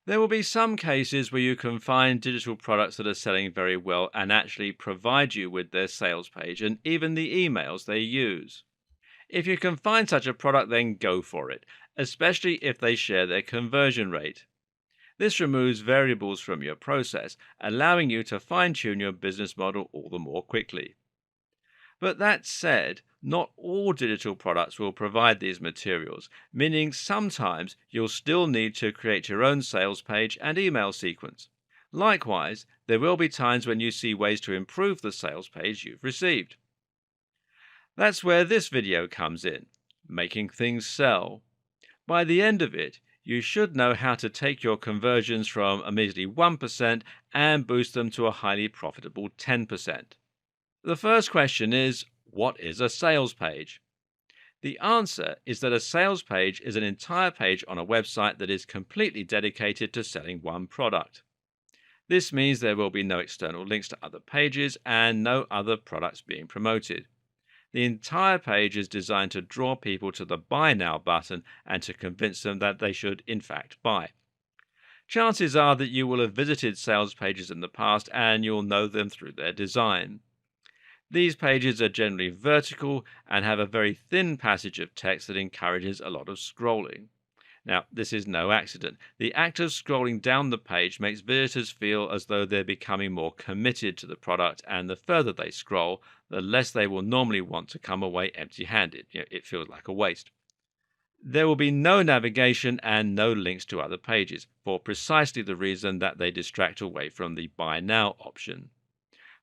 There will be some cases where you can find digital products that are selling very well and actually provide you with their sales page and even the emails they use. If you can find such a product, then go for it, especially if they share their conversion rate. This removes variables from your process, allowing you to fine tune your business model all the more quickly. But that said, not all digital products will provide these materials, meaning sometimes you'll still need to create your own sales page and email sequence. Likewise, there will be times when you see ways to improve the sales page you've received. That's where this video comes in, making things sell. By the end of it, you should know how to take your conversions from a measly 1% and boost them to a highly profitable 10%. The first question is, what is a sales page? The answer is that a sales page is an entire page on a website that is completely dedicated to selling one product. This means there will be no external links to other pages and no other products being promoted. The entire page is designed to draw people to the Buy Now button and to convince them that they should, in fact, buy. Chances are that you will have visited sales pages in the past and you'll know them through their design. These pages are generally vertical and have a very thin passage of text that encourages a lot of scrolling. Now, this is no accident. The act of scrolling down the page makes visitors feel as though they're becoming more committed to the product, and the further they scroll, the less they will normally want to come away empty handed. It feels like a waste. There will be no navigation and no links to other pages, for precisely the reason that they distract away from the Buy Now option.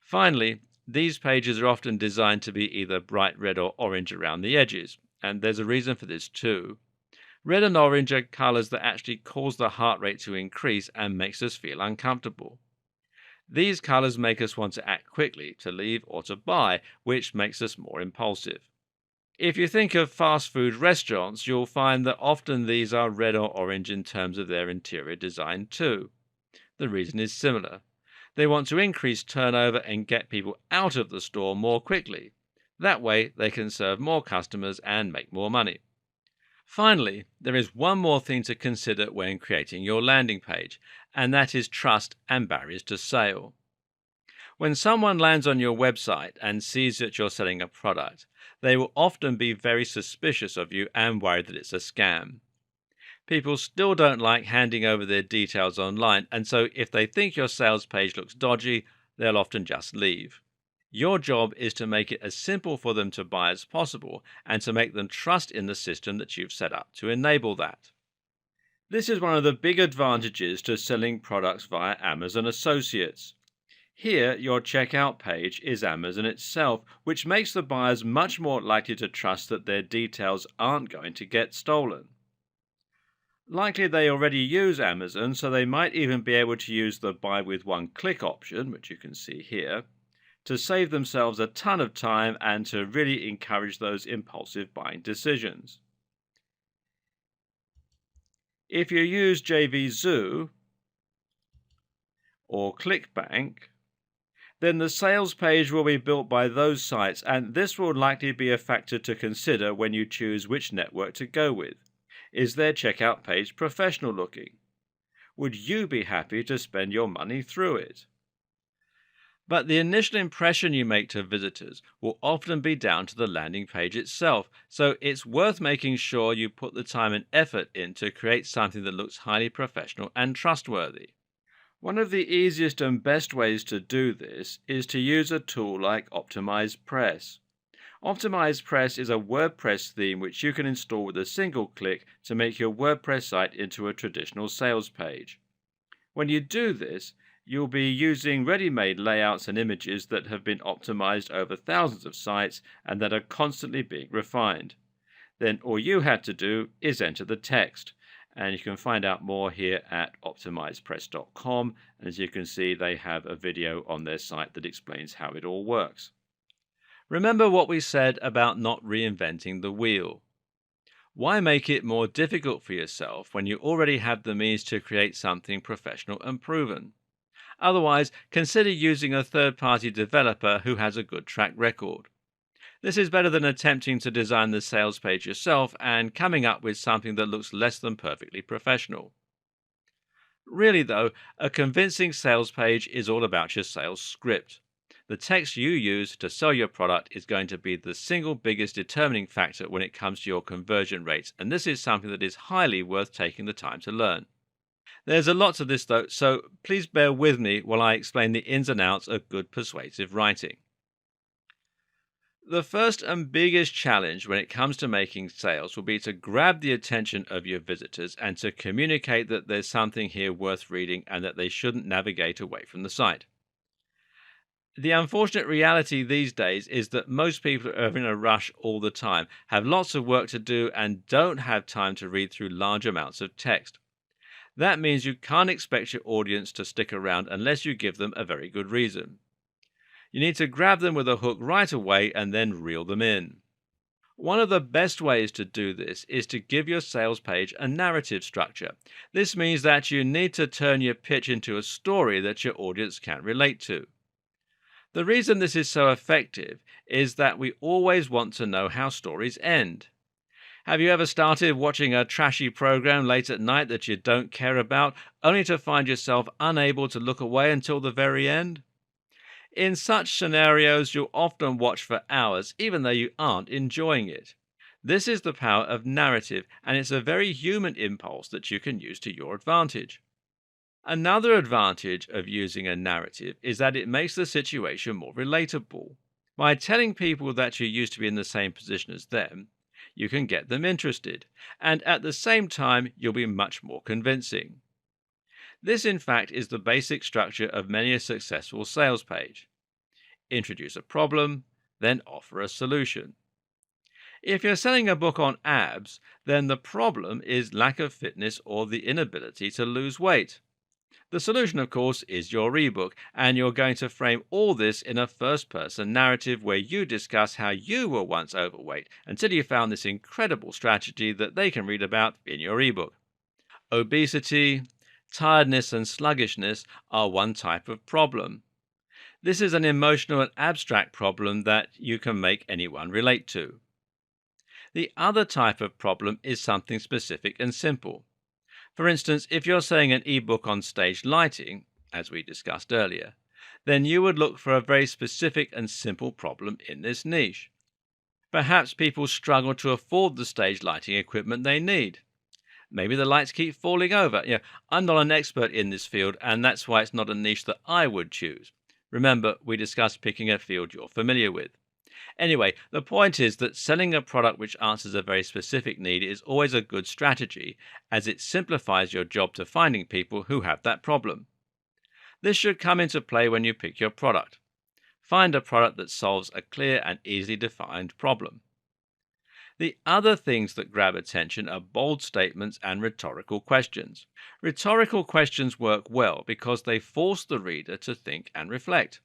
Finally, these pages are often designed to be either bright red or orange around the edges, and there's a reason for this too. Red and orange are colors that actually cause the heart rate to increase and makes us feel uncomfortable. These colors make us want to act quickly, to leave or to buy, which makes us more impulsive. If you think of fast food restaurants, you'll find that often these are red or orange in terms of their interior design too. The reason is similar. They want to increase turnover and get people out of the store more quickly. That way, they can serve more customers and make more money. Finally, there is one more thing to consider when creating your landing page, and that is trust and barriers to sale. When someone lands on your website and sees that you're selling a product, they will often be very suspicious of you and worried that it's a scam. People still don't like handing over their details online, and so if they think your sales page looks dodgy, they'll often just leave. Your job is to make it as simple for them to buy as possible and to make them trust in the system that you've set up to enable that. This is one of the big advantages to selling products via Amazon Associates. Here, your checkout page is Amazon itself, which makes the buyers much more likely to trust that their details aren't going to get stolen. Likely they already use Amazon, so they might even be able to use the buy with one click option, which you can see here, to save themselves a ton of time and to really encourage those impulsive buying decisions. If you use JVZoo or ClickBank, then the sales page will be built by those sites, and this will likely be a factor to consider when you choose which network to go with. Is their checkout page professional looking? Would you be happy to spend your money through it? But the initial impression you make to visitors will often be down to the landing page itself, so it's worth making sure you put the time and effort in to create something that looks highly professional and trustworthy. One of the easiest and best ways to do this is to use a tool like OptimizePress. OptimizePress is a WordPress theme which you can install with a single click to make your WordPress site into a traditional sales page. When you do this, you'll be using ready-made layouts and images that have been optimized over thousands of sites and that are constantly being refined. Then all you had to do is enter the text, and you can find out more here at optimizepress.com. And as you can see, they have a video on their site that explains how it all works. Remember what we said about not reinventing the wheel. Why make it more difficult for yourself when you already have the means to create something professional and proven? Otherwise, consider using a third-party developer who has a good track record. This is better than attempting to design the sales page yourself and coming up with something that looks less than perfectly professional. Really, though, a convincing sales page is all about your sales script. The text you use to sell your product is going to be the single biggest determining factor when it comes to your conversion rates, and this is something that is highly worth taking the time to learn. There's a lot to this, though, so please bear with me while I explain the ins and outs of good persuasive writing. The first and biggest challenge when it comes to making sales will be to grab the attention of your visitors and to communicate that there's something here worth reading and that they shouldn't navigate away from the site. The unfortunate reality these days is that most people are in a rush all the time, have lots of work to do, and don't have time to read through large amounts of text. That means you can't expect your audience to stick around unless you give them a very good reason. You need to grab them with a hook right away and then reel them in. One of the best ways to do this is to give your sales page a narrative structure. This means that you need to turn your pitch into a story that your audience can relate to. The reason this is so effective is that we always want to know how stories end. Have you ever started watching a trashy program late at night that you don't care about, only to find yourself unable to look away until the very end? In such scenarios, you'll often watch for hours, even though you aren't enjoying it. This is the power of narrative, and it's a very human impulse that you can use to your advantage. Another advantage of using a narrative is that it makes the situation more relatable. By telling people that you used to be in the same position as them, you can get them interested, and at the same time, you'll be much more convincing. This, in fact, is the basic structure of many a successful sales page. Introduce a problem, then offer a solution. If you're selling a book on abs, then the problem is lack of fitness or the inability to lose weight. The solution, of course, is your ebook, and you're going to frame all this in a first person narrative where you discuss how you were once overweight until you found this incredible strategy that they can read about in your ebook. Obesity, tiredness, and sluggishness are one type of problem. This is an emotional and abstract problem that you can make anyone relate to. The other type of problem is something specific and simple. For instance, if you're selling an ebook on stage lighting, as we discussed earlier, then you would look for a very specific and simple problem in this niche. Perhaps people struggle to afford the stage lighting equipment they need. Maybe the lights keep falling over. I'm not an expert in this field, and that's why it's not a niche that I would choose. Remember, we discussed picking a field you're familiar with. Anyway, the point is that selling a product which answers a very specific need is always a good strategy, as it simplifies your job to finding people who have that problem. This should come into play when you pick your product. Find a product that solves a clear and easily defined problem. The other things that grab attention are bold statements and rhetorical questions. Rhetorical questions work well because they force the reader to think and reflect.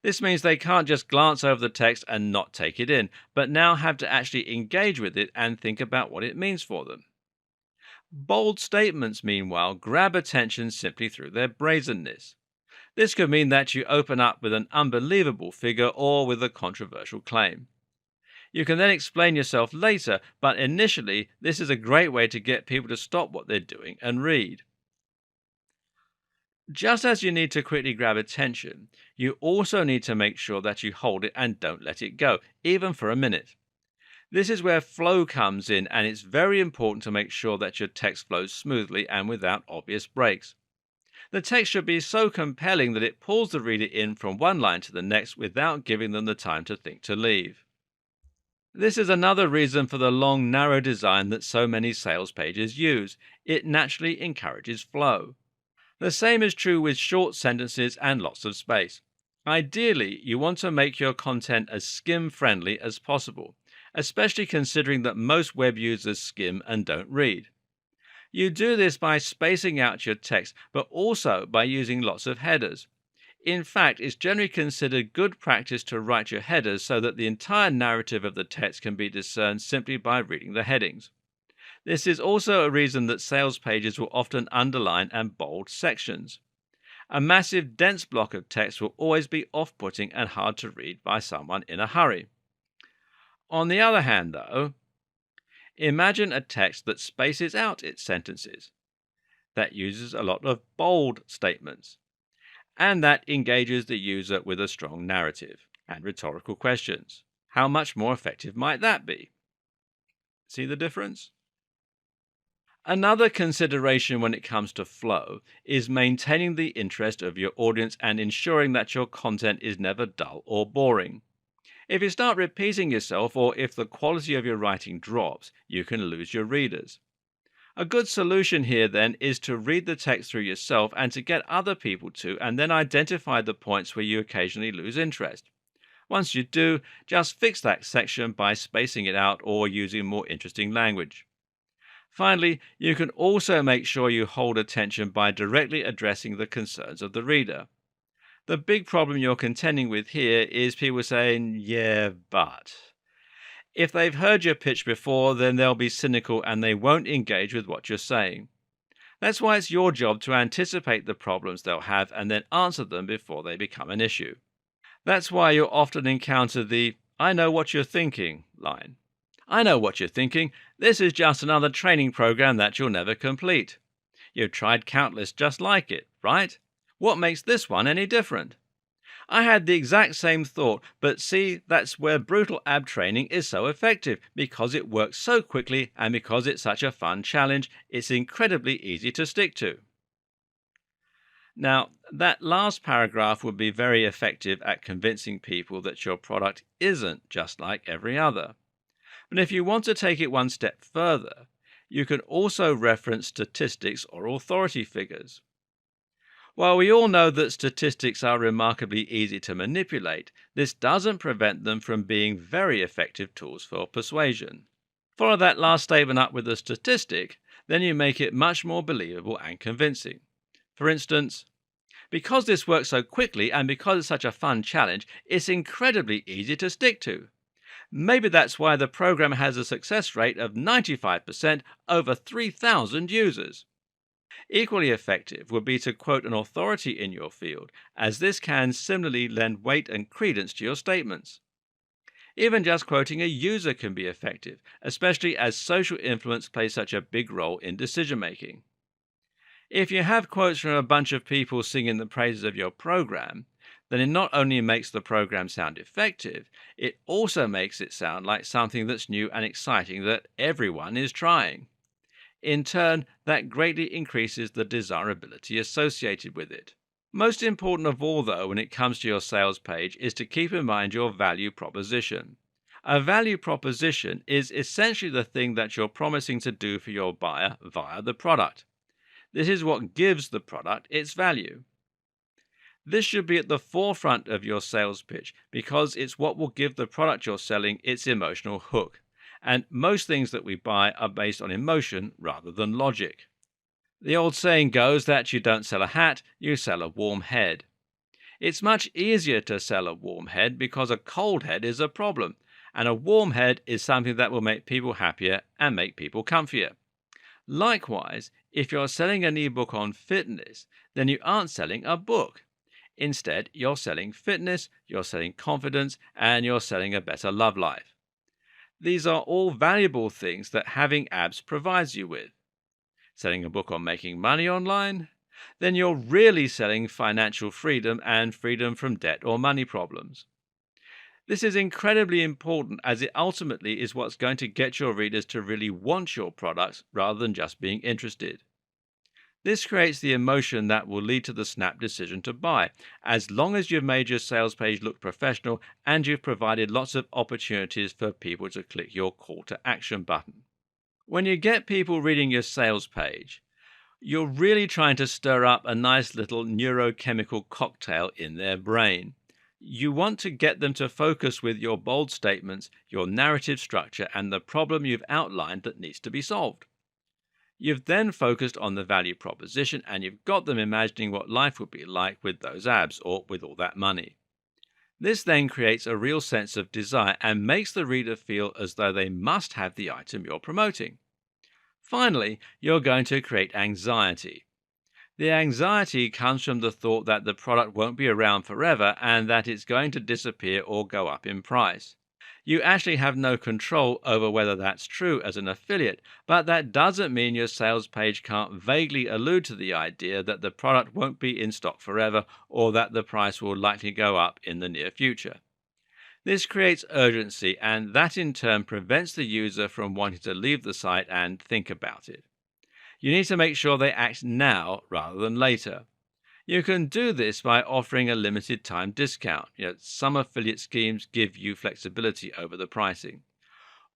This means they can't just glance over the text and not take it in, but now have to actually engage with it and think about what it means for them. Bold statements, meanwhile, grab attention simply through their brazenness. This could mean that you open up with an unbelievable figure or with a controversial claim. You can then explain yourself later, but initially, this is a great way to get people to stop what they're doing and read. Just as you need to quickly grab attention, you also need to make sure that you hold it and don't let it go, even for a minute. This is where flow comes in, and it's very important to make sure that your text flows smoothly and without obvious breaks. The text should be so compelling that it pulls the reader in from one line to the next without giving them the time to think to leave. This is another reason for the long, narrow design that so many sales pages use. It naturally encourages flow. The same is true with short sentences and lots of space. Ideally, you want to make your content as skim-friendly as possible, especially considering that most web users skim and don't read. You do this by spacing out your text, but also by using lots of headers. In fact, it's generally considered good practice to write your headers so that the entire narrative of the text can be discerned simply by reading the headings. This is also a reason that sales pages will often underline and bold sections. A massive, dense block of text will always be off-putting and hard to read by someone in a hurry. On the other hand, though, imagine a text that spaces out its sentences. that uses a lot of bold statements, and that engages the user with a strong narrative and rhetorical questions. How much more effective might that be? See the difference? Another consideration when it comes to flow is maintaining the interest of your audience and ensuring that your content is never dull or boring. If you start repeating yourself or if the quality of your writing drops, you can lose your readers. A good solution here then is to read the text through yourself and to get other people to, and then identify the points where you occasionally lose interest. Once you do, just fix that section by spacing it out or using more interesting language. Finally, you can also make sure you hold attention by directly addressing the concerns of the reader. The big problem you're contending with here is people saying, yeah, but. If they've heard your pitch before, then they'll be cynical and they won't engage with what you're saying. That's why it's your job to anticipate the problems they'll have and then answer them before they become an issue. That's why you'll often encounter the "I know what you're thinking" line. I know what you're thinking. This is just another training program that you'll never complete. You've tried countless just like it, right? What makes this one any different? I had the exact same thought, but see, that's where brutal ab training is so effective, because it works so quickly and because it's such a fun challenge, it's incredibly easy to stick to. Now, that last paragraph would be very effective at convincing people that your product isn't just like every other. But if you want to take it one step further, you can also reference statistics or authority figures. While we all know that statistics are remarkably easy to manipulate, this doesn't prevent them from being very effective tools for persuasion. Follow that last statement up with a statistic, then you make it much more believable and convincing. For instance, because this works so quickly and because it's such a fun challenge, it's incredibly easy to stick to. Maybe that's why the program has a success rate of 95% over 3,000 users. Equally effective would be to quote an authority in your field, as this can similarly lend weight and credence to your statements. Even just quoting a user can be effective, especially as social influence plays such a big role in decision making. If you have quotes from a bunch of people singing the praises of your program, then it not only makes the program sound effective, it also makes it sound like something that's new and exciting that everyone is trying. In turn, that greatly increases the desirability associated with it. Most important of all, though, when it comes to your sales page, is to keep in mind your value proposition. A value proposition is essentially the thing that you're promising to do for your buyer via the product. This is what gives the product its value. This should be at the forefront of your sales pitch because it's what will give the product you're selling its emotional hook. And most things that we buy are based on emotion rather than logic. The old saying goes that you don't sell a hat, you sell a warm head. It's much easier to sell a warm head because a cold head is a problem, and a warm head is something that will make people happier and make people comfier. Likewise, if you're selling an ebook on fitness, then you aren't selling a book. Instead, you're selling fitness, you're selling confidence, and you're selling a better love life. These are all valuable things that having abs provides you with. Selling a book on making money online? Then you're really selling financial freedom and freedom from debt or money problems. This is incredibly important as it ultimately is what's going to get your readers to really want your products rather than just being interested. This creates the emotion that will lead to the snap decision to buy, as long as you've made your sales page look professional and you've provided lots of opportunities for people to click your call to action button. When you get people reading your sales page, you're really trying to stir up a nice little neurochemical cocktail in their brain. You want to get them to focus with your bold statements, your narrative structure, and the problem you've outlined that needs to be solved. You've then focused on the value proposition and you've got them imagining what life would be like with those abs or with all that money. This then creates a real sense of desire and makes the reader feel as though they must have the item you're promoting. Finally, you're going to create anxiety. The anxiety comes from the thought that the product won't be around forever and that it's going to disappear or go up in price. You actually have no control over whether that's true as an affiliate, but that doesn't mean your sales page can't vaguely allude to the idea that the product won't be in stock forever or that the price will likely go up in the near future. This creates urgency, and that in turn prevents the user from wanting to leave the site and think about it. You need to make sure they act now rather than later. You can do this by offering a limited time discount. Some affiliate schemes give you flexibility over the pricing.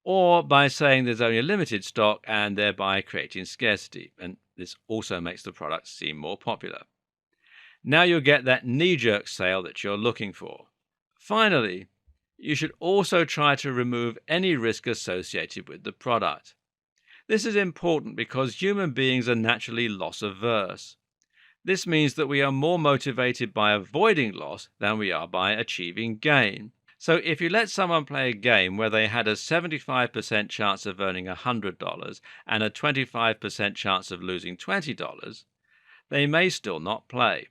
Or by saying there's only a limited stock and thereby creating scarcity. And this also makes the product seem more popular. Now you'll get that knee-jerk sale that you're looking for. Finally, you should also try to remove any risk associated with the product. This is important because human beings are naturally loss averse. This means that we are more motivated by avoiding loss than we are by achieving gain. So if you let someone play a game where they had a 75% chance of earning $100 and a 25% chance of losing $20, they may still not play.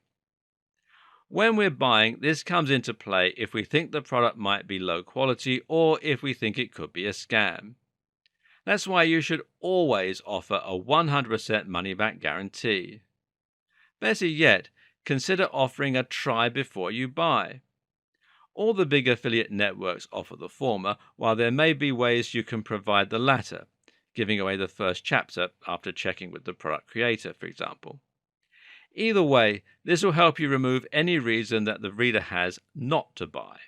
When we're buying, this comes into play if we think the product might be low quality or if we think it could be a scam. That's why you should always offer a 100% money back guarantee. Better yet, consider offering a try before you buy. All the big affiliate networks offer the former, while there may be ways you can provide the latter, giving away the first chapter after checking with the product creator, for example. Either way, this will help you remove any reason that the reader has not to buy.